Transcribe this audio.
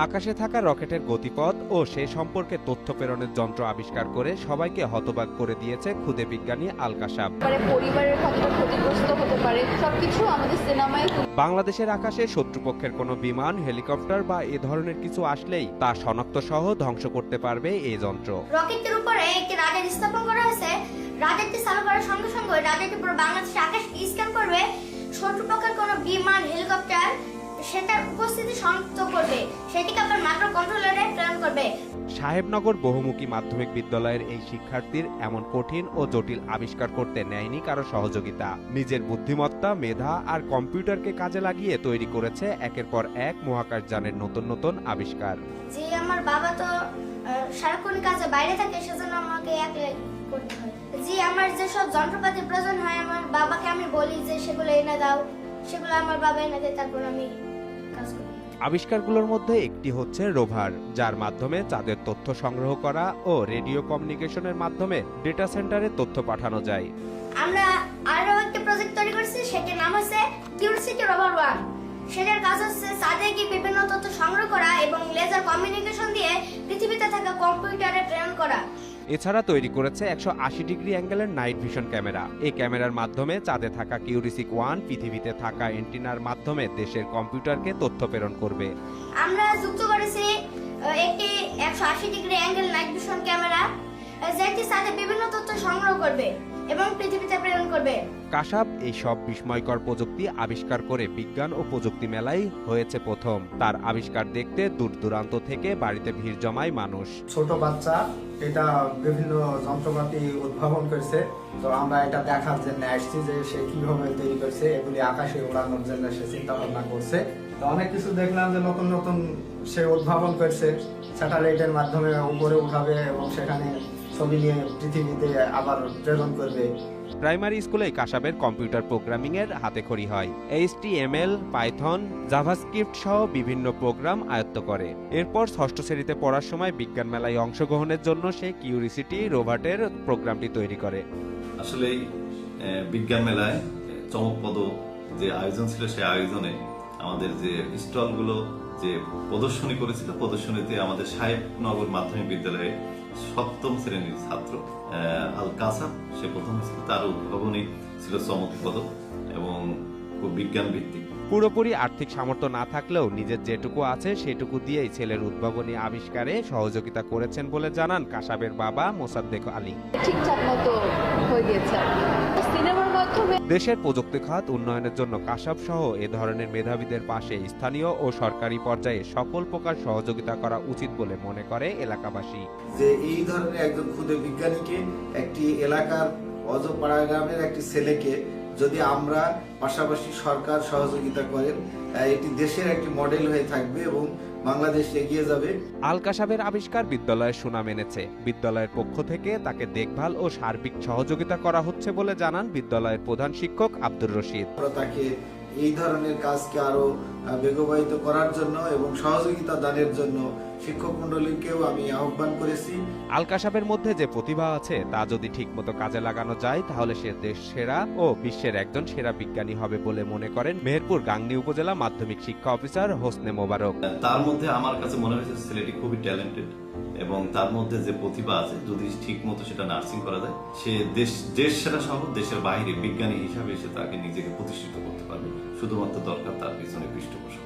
আকাশে থাকা রকেটের গতিপথ ও সে সম্পর্কে তথ্য প্রেরণের যন্ত্র আবিষ্কার করে সবাইকে হতবাক করে দিয়েছে খুদে বিজ্ঞানী আল কাশাব। পরিবারের কতটা ক্ষতিগ্রস্ত হতে পারে সবকিছু আমাদের সিনেমায়। বাংলাদেশের আকাশে শত্রুপক্ষের কোনো বিমান, হেলিকপ্টার বা এ ধরনের কিছু আসলেই তা শনাক্ত সহ ধ্বংস করতে পারবে এই যন্ত্র। রকেটের উপরে একটি রাডার স্থাপন করা হয়েছে। রাডারটি চালু করার সঙ্গে সঙ্গে রাডারটি পুরো বাংলাদেশের আকাশ স্ক্যান করবে। শত্রুপক্ষের কোনো বিমান, হেলিকপ্টার সেটার উপস্থিতি শনাক্ত করবে, সেটিকে আবার মাইক্রো কন্ট্রোলারে প্রেরণ করবে। সাহেবনগর বহুমুখী মাধ্যমিক বিদ্যালয়ের এই শিক্ষার্থীর এমন কঠিন ও জটিল আবিষ্কার করতে নেয়নি কারো সহযোগিতা। নিজের বুদ্ধিমত্তা, মেধা আর কম্পিউটারকে কাজে লাগিয়ে তৈরি করেছে একের পর এক মহাকাশযানের নতুন নতুন আবিষ্কার। যে আমার বাবা তো সারাক্ষণ কাজে বাইরে থাকে, সেজন্য আমাকে একলাই করতে হয়। যে আমার যেসব যন্ত্রপাতি প্রয়োজন হয়, আমার বাবাকে আমি বলি যে সেগুলো এনে দাও, সেগুলো আমার বাবা এনে দেয়, তারপর আমি কাজ করি। আবিষ্কারগুলোর মধ্যে একটি হচ্ছে রোভার, যার মাধ্যমে চাঁদের তথ্য সংগ্রহ করা ও রেডিও কমিউনিকেশনের মাধ্যমে ডেটা সেন্টারে তথ্য পাঠানো যায়। আমরা আরো একটা প্রজেক্ট তৈরি করছি, সেটার নাম হচ্ছে কিউরিসিটি রোভার 1। সেটার কাজ হচ্ছে চাঁদে গিয়ে বিভিন্ন তথ্য সংগ্রহ করা এবং লেজার কমিউনিকেশন দিয়ে পৃথিবীতে থাকা কম্পিউটারে প্রেরণ করা। এছাড়া তৈরি করেছে 180 ডিগ্রি অ্যাঙ্গেলের নাইট ভিশন ক্যামেরা। এই ক্যামেরার মাধ্যমে চাঁদে থাকা কিউরিসিক 1 পৃথিবীতে থাকা এন্টিনার মাধ্যমে দেশের কম্পিউটারকে তথ্য প্রেরণ করবে। আমরা যুক্ত করেছি একটি 180 degree angle night vision camera, যেটি চাঁদে বিভিন্ন তথ্য সংগ্রহ করবে এবং পৃথিবীতে প্রেরণ করবে। কাশাব এই সব বিস্ময়কর প্রযুক্তি আবিষ্কার করে বিজ্ঞান ও প্রযুক্তি মেলায় হয়েছে প্রথম। তার আবিষ্কার দেখতে দূর দূরান্ত থেকে বাড়িতে ভিড় জমায় মানুষ। ছোট বাচ্চা এটা বিভিন্ন যন্ত্রপাতি উদ্ভাবন করেছে, তো আমরা এটা দেখার জন্য আসছি যে সে কিভাবে তৈরি করছে, এগুলি আকাশে ওড়ানোর জন্য সে চিন্তা ভাবনা করছে। তো অনেক কিছু দেখলাম যে নতুন নতুন সে উদ্ভাবন করছে, স্যাটেলাইটের মাধ্যমে উপরে উঠাবে এবং সেখানে ছবি নিয়ে পৃথিবীতে আবার প্রেরণ করবে। প্রাইমারি স্কুলে কাশাবের কম্পিউটার প্রোগ্রামিং এর হাতেখড়ি হয়। HTML, পাইথন, জাভাস্ক্রিপ্ট সহ বিভিন্ন প্রোগ্রাম আয়ত্ত করে। এরপর ষষ্ঠ শ্রেণীতে পড়ার সময় বিজ্ঞান মেলায় অংশগ্রহণের জন্য সে কিউরিসিটি রোভারের প্রোগ্রামটি তৈরি করে। আসলে বিজ্ঞান মেলায় চমকপ্রদ যে আয়োজন ছিল, সেই আয়োজনে আমাদের যে স্টলগুলো যে প্রদর্শনী করেছিল, প্রদর্শনীতে আমাদের সাহেবনগর মাধ্যমিক বিদ্যালয়ে 7ম শ্রেণীর ছাত্র আল কাসাব সে প্রথম ছিল। তার উদ্ভাবনী ছিল চমকপ্রদ এবং খুব বিজ্ঞান ভিত্তিক। পুরোপুরি আর্থিক সামর্থ্য না থাকলেও নিজের যেটুকু আছে সেটুকু দিয়েই ছেলের উদ্ভাবনী আবিষ্কারে সহযোগিতা করেছেন বলে জানান কাশাবের বাবা মোসাদ্দেক আলী। ঠিকঠাক মতো হয়ে গেছে সিনেমার মাধ্যমে। দেশের প্রযুক্তি খাত উন্নয়নের জন্য কাশাব সহ এ ধরনের মেধাবীদের পাশে স্থানীয় ও সরকারি পর্যায়ে সকল প্রকার সহযোগিতা করা উচিত বলে মনে করে এলাকাবাসী। যে এই ধরনের একজন ক্ষুদে বিজ্ঞানীকে, একটি এলাকার অজপাড়া গ্রামের একটি ছেলেকে যদি আমরা পাশাপাশি সরকার সহযোগিতা করেন, এটি দেশের একটি মডেল হয়ে থাকবে এবং বাংলাদেশ এগিয়ে যাবে। আল কাশাবের আবিষ্কার বিদ্যালয়ের সুনাম এনেছে। বিদ্যালয়ের পক্ষ থেকে তাকে দেখভাল ও সার্বিক সহযোগিতা করা হচ্ছে বলে জানান বিদ্যালয়ের প্রধান শিক্ষক আব্দুর রশিদ। তাকে এই ধরনের কাজকে আরো বেগবাহিত করার জন্য এবং সহযোগিতা দানের জন্য শিক্ষক মন্ডলীকেও আমি আহ্বান করেছি। আল কাশাবের মধ্যে যে প্রতিভা আছে তা যদি ঠিকমতো কাজে লাগানো যায় তাহলে সে দেশ সেরা ও বিশ্বের একজন সেরা বিজ্ঞানী হবে বলে মনে করেন মেহেরপুর গাংনী উপজেলা মাধ্যমিক শিক্ষা অফিসার হোসনে মোবারক। তার মধ্যে আমার কাছে মনে হয়েছে ছেলেটি খুবই ট্যালেন্টেড এবং তার মধ্যে যে প্রতিভা আছে, যদি ঠিক মতো সেটা নার্সিং করা যায়, সে দেশ সেরা সহ দেশের বাইরে বিজ্ঞানী হিসাবে সে তাকে নিজেকে প্রতিষ্ঠিত করতে পারবে। শুধুমাত্র দরকার তার পিছনে পৃষ্ঠপোষক।